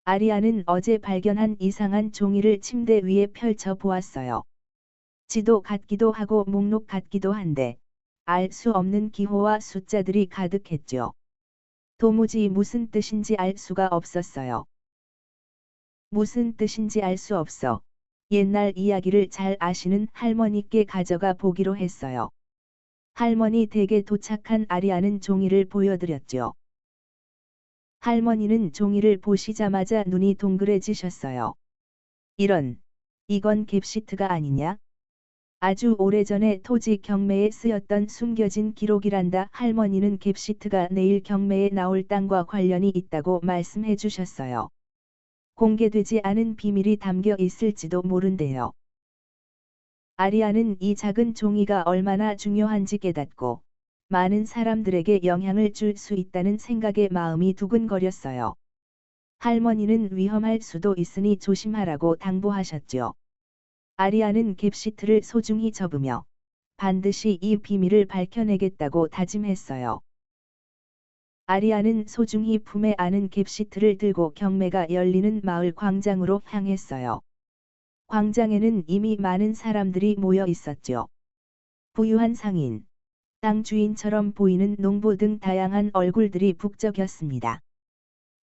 아리아는 어제 발견한 이상한 종이를 침대 위에 펼쳐 보았어요. 지도 같기도 하고 목록 같기도 한데 알 수 없는 기호와 숫자들이 가득했죠. 도무지 무슨 뜻인지 알 수가 없었어요. 무슨 뜻인지 알 수 없어 옛날 이야기를 잘 아시는 할머니께 가져가 보기로 했어요. 할머니 댁에 도착한 아리아는 종이를 보여드렸죠. 할머니는 종이를 보시자마자 눈이 동그래지셨어요. 이건 갭시트가 아니냐? 아주 오래전에 토지 경매에 쓰였던 숨겨진 기록이란다. 할머니는 갭시트가 내일 경매에 나올 땅과 관련이 있다고 말씀해 주셨어요. 공개되지 않은 비밀이 담겨 있을지도 모른대요. 아리아는 이 작은 종이가 얼마나 중요한지 깨닫고 많은 사람들에게 영향을 줄 수 있다는 생각에 마음이 두근거렸어요. 할머니는 위험할 수도 있으니 조심하라고 당부하셨죠. 아리아는 갭시트를 소중히 접으며 반드시 이 비밀을 밝혀내겠다고 다짐했어요. 아리아는 소중히 품에 안은 갭시트를 들고 경매가 열리는 마을 광장으로 향했어요. 광장에는 이미 많은 사람들이 모여 있었죠. 부유한 상인, 땅 주인처럼 보이는 농부 등 다양한 얼굴들이 북적였습니다.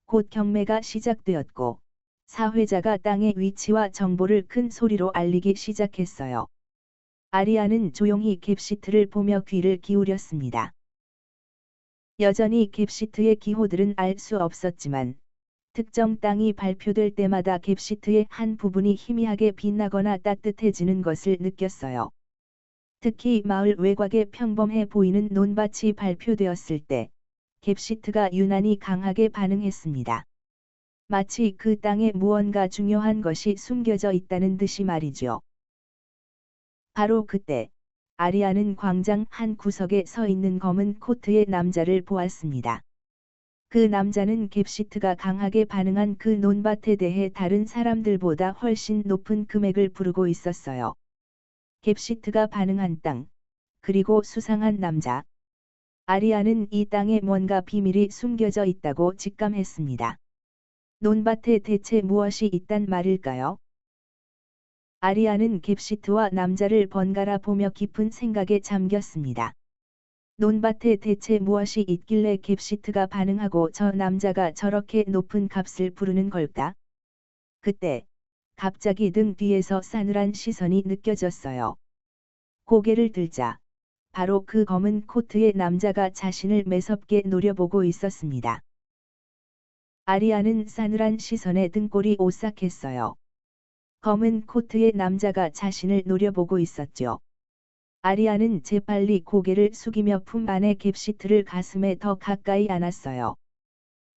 곧 경매가 시작되었고 사회자가 땅의 위치와 정보를 큰 소리로 알리기 시작했어요. 아리아는 조용히 갭시트를 보며 귀를 기울였습니다. 여전히 갭시트의 기호들은 알 수 없었지만 특정 땅이 발표될 때마다 갭시트의 한 부분이 희미하게 빛나거나 따뜻해지는 것을 느꼈어요. 특히 마을 외곽에 평범해 보이는 논밭이 발표되었을 때 갭시트가 유난히 강하게 반응했습니다. 마치 그 땅에 무언가 중요한 것이 숨겨져 있다는 듯이 말이죠. 바로 그때 아리아는 광장 한 구석에 서 있는 검은 코트의 남자를 보았습니다. 그 남자는 갭시트가 강하게 반응한 그 논밭에 대해 다른 사람들보다 훨씬 높은 금액을 부르고 있었어요. 갭시트가 반응한 땅, 그리고 수상한 남자. 아리아는 이 땅에 뭔가 비밀이 숨겨져 있다고 직감했습니다. 논밭에 대체 무엇이 있단 말일까요? 아리아는 갭시트와 남자를 번갈아 보며 깊은 생각에 잠겼습니다. 논밭에 대체 무엇이 있길래 갭시트가 반응하고 저 남자가 저렇게 높은 값을 부르는 걸까? 그때 갑자기 등 뒤에서 싸늘한 시선이 느껴졌어요. 고개를 들자 바로 그 검은 코트의 남자가 자신을 매섭게 노려보고 있었습니다. 아리아는 싸늘한 시선에 등골이 오싹했어요. 검은 코트의 남자가 자신을 노려보고 있었죠. 아리아는 재빨리 고개를 숙이며 품 안의 갭시트를 가슴에 더 가까이 안았어요.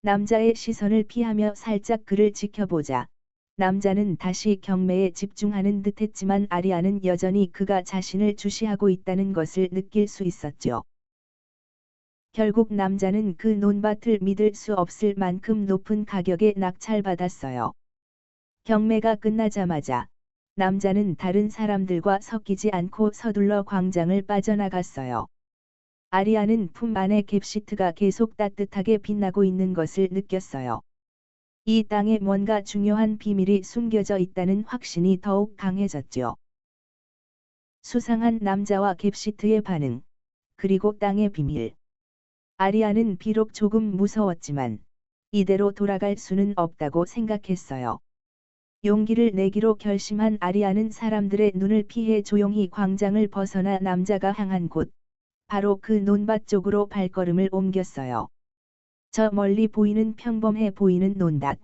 남자의 시선을 피하며 살짝 그를 지켜보자 남자는 다시 경매에 집중하는 듯했지만 아리아는 여전히 그가 자신을 주시하고 있다는 것을 느낄 수 있었죠. 결국 남자는 그 논밭을 믿을 수 없을 만큼 높은 가격에 낙찰받았어요. 경매가 끝나자마자 남자는 다른 사람들과 섞이지 않고 서둘러 광장을 빠져나갔어요. 아리아는 품 안의 갭시트가 계속 따뜻하게 빛나고 있는 것을 느꼈어요. 이 땅에 뭔가 중요한 비밀이 숨겨져 있다는 확신이 더욱 강해졌죠. 수상한 남자와 갭시트의 반응, 그리고 땅의 비밀. 아리아는 비록 조금 무서웠지만 이대로 돌아갈 수는 없다고 생각했어요. 용기를 내기로 결심한 아리아는 사람들의 눈을 피해 조용히 광장을 벗어나 남자가 향한 곳, 바로 그 논밭 쪽으로 발걸음을 옮겼어요. 저 멀리 보이는 평범해 보이는 논밭.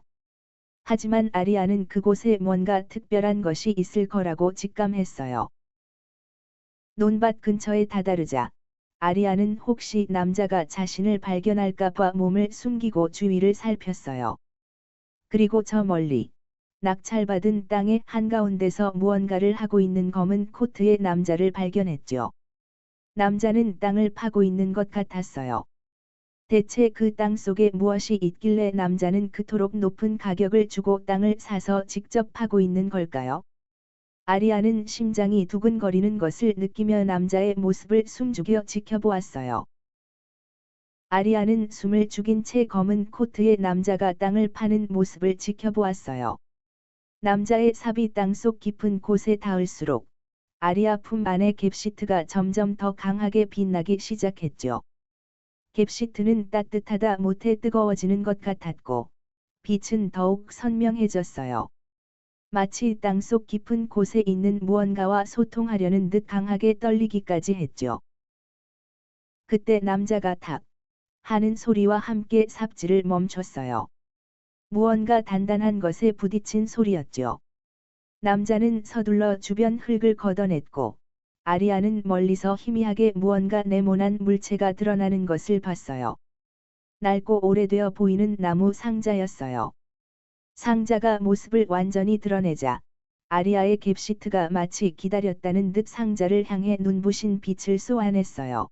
하지만 아리아는 그곳에 뭔가 특별한 것이 있을 거라고 직감했어요. 논밭 근처에 다다르자 아리아는 혹시 남자가 자신을 발견할까봐 몸을 숨기고 주위를 살폈어요. 그리고 저 멀리 낙찰받은 땅의 한가운데서 무언가를 하고 있는 검은 코트의 남자를 발견했죠. 남자는 땅을 파고 있는 것 같았어요. 대체 그 땅 속에 무엇이 있길래 남자는 그토록 높은 가격을 주고 땅을 사서 직접 파고 있는 걸까요? 아리아는 심장이 두근거리는 것을 느끼며 남자의 모습을 숨죽여 지켜보았어요. 아리아는 숨을 죽인 채 검은 코트의 남자가 땅을 파는 모습을 지켜보았어요. 남자의 삽이 땅속 깊은 곳에 닿을수록 아리아 품 안의 갭시트가 점점 더 강하게 빛나기 시작했죠. 갭시트는 따뜻하다 못해 뜨거워지는 것 같았고 빛은 더욱 선명해졌어요. 마치 땅속 깊은 곳에 있는 무언가와 소통하려는 듯 강하게 떨리기까지 했죠. 그때 남자가 탁 하는 소리와 함께 삽질을 멈췄어요. 무언가 단단한 것에 부딪힌 소리였죠. 남자는 서둘러 주변 흙을 걷어냈고 아리아는 멀리서 희미하게 무언가 네모난 물체가 드러나는 것을 봤어요. 낡고 오래되어 보이는 나무 상자였어요. 상자가 모습을 완전히 드러내자 아리아의 갭시트가 마치 기다렸다는 듯 상자를 향해 눈부신 빛을 쏘아냈어요.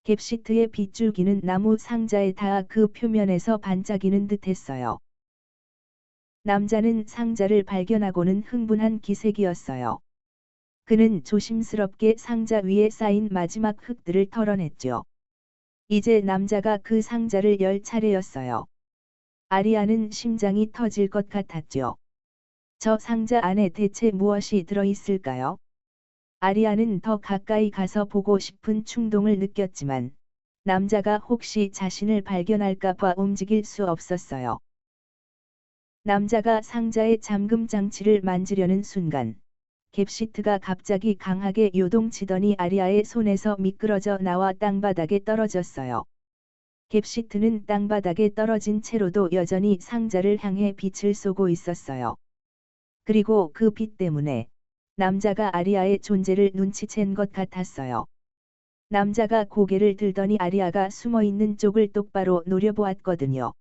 갭시트의 빗줄기는 나무 상자에 닿아 그 표면에서 반짝이는 듯했어요. 남자는 상자를 발견하고는 흥분한 기색이었어요. 그는 조심스럽게 상자 위에 쌓인 마지막 흙들을 털어냈죠. 이제 남자가 그 상자를 열 차례였어요. 아리아는 심장이 터질 것 같았죠. 저 상자 안에 대체 무엇이 들어있을까요? 아리아는 더 가까이 가서 보고 싶은 충동을 느꼈지만 남자가 혹시 자신을 발견할까 봐 움직일 수 없었어요. 남자가 상자의 잠금 장치를 만지려는 순간 갭시트가 갑자기 강하게 요동치더니 아리아의 손에서 미끄러져 나와 땅바닥에 떨어졌어요. 갭시트는 땅바닥에 떨어진 채로도 여전히 상자를 향해 빛을 쏘고 있었어요. 그리고 그 빛 때문에 남자가 아리아의 존재를 눈치챈 것 같았어요. 남자가 고개를 들더니 아리아가 숨어있는 쪽을 똑바로 노려보았거든요.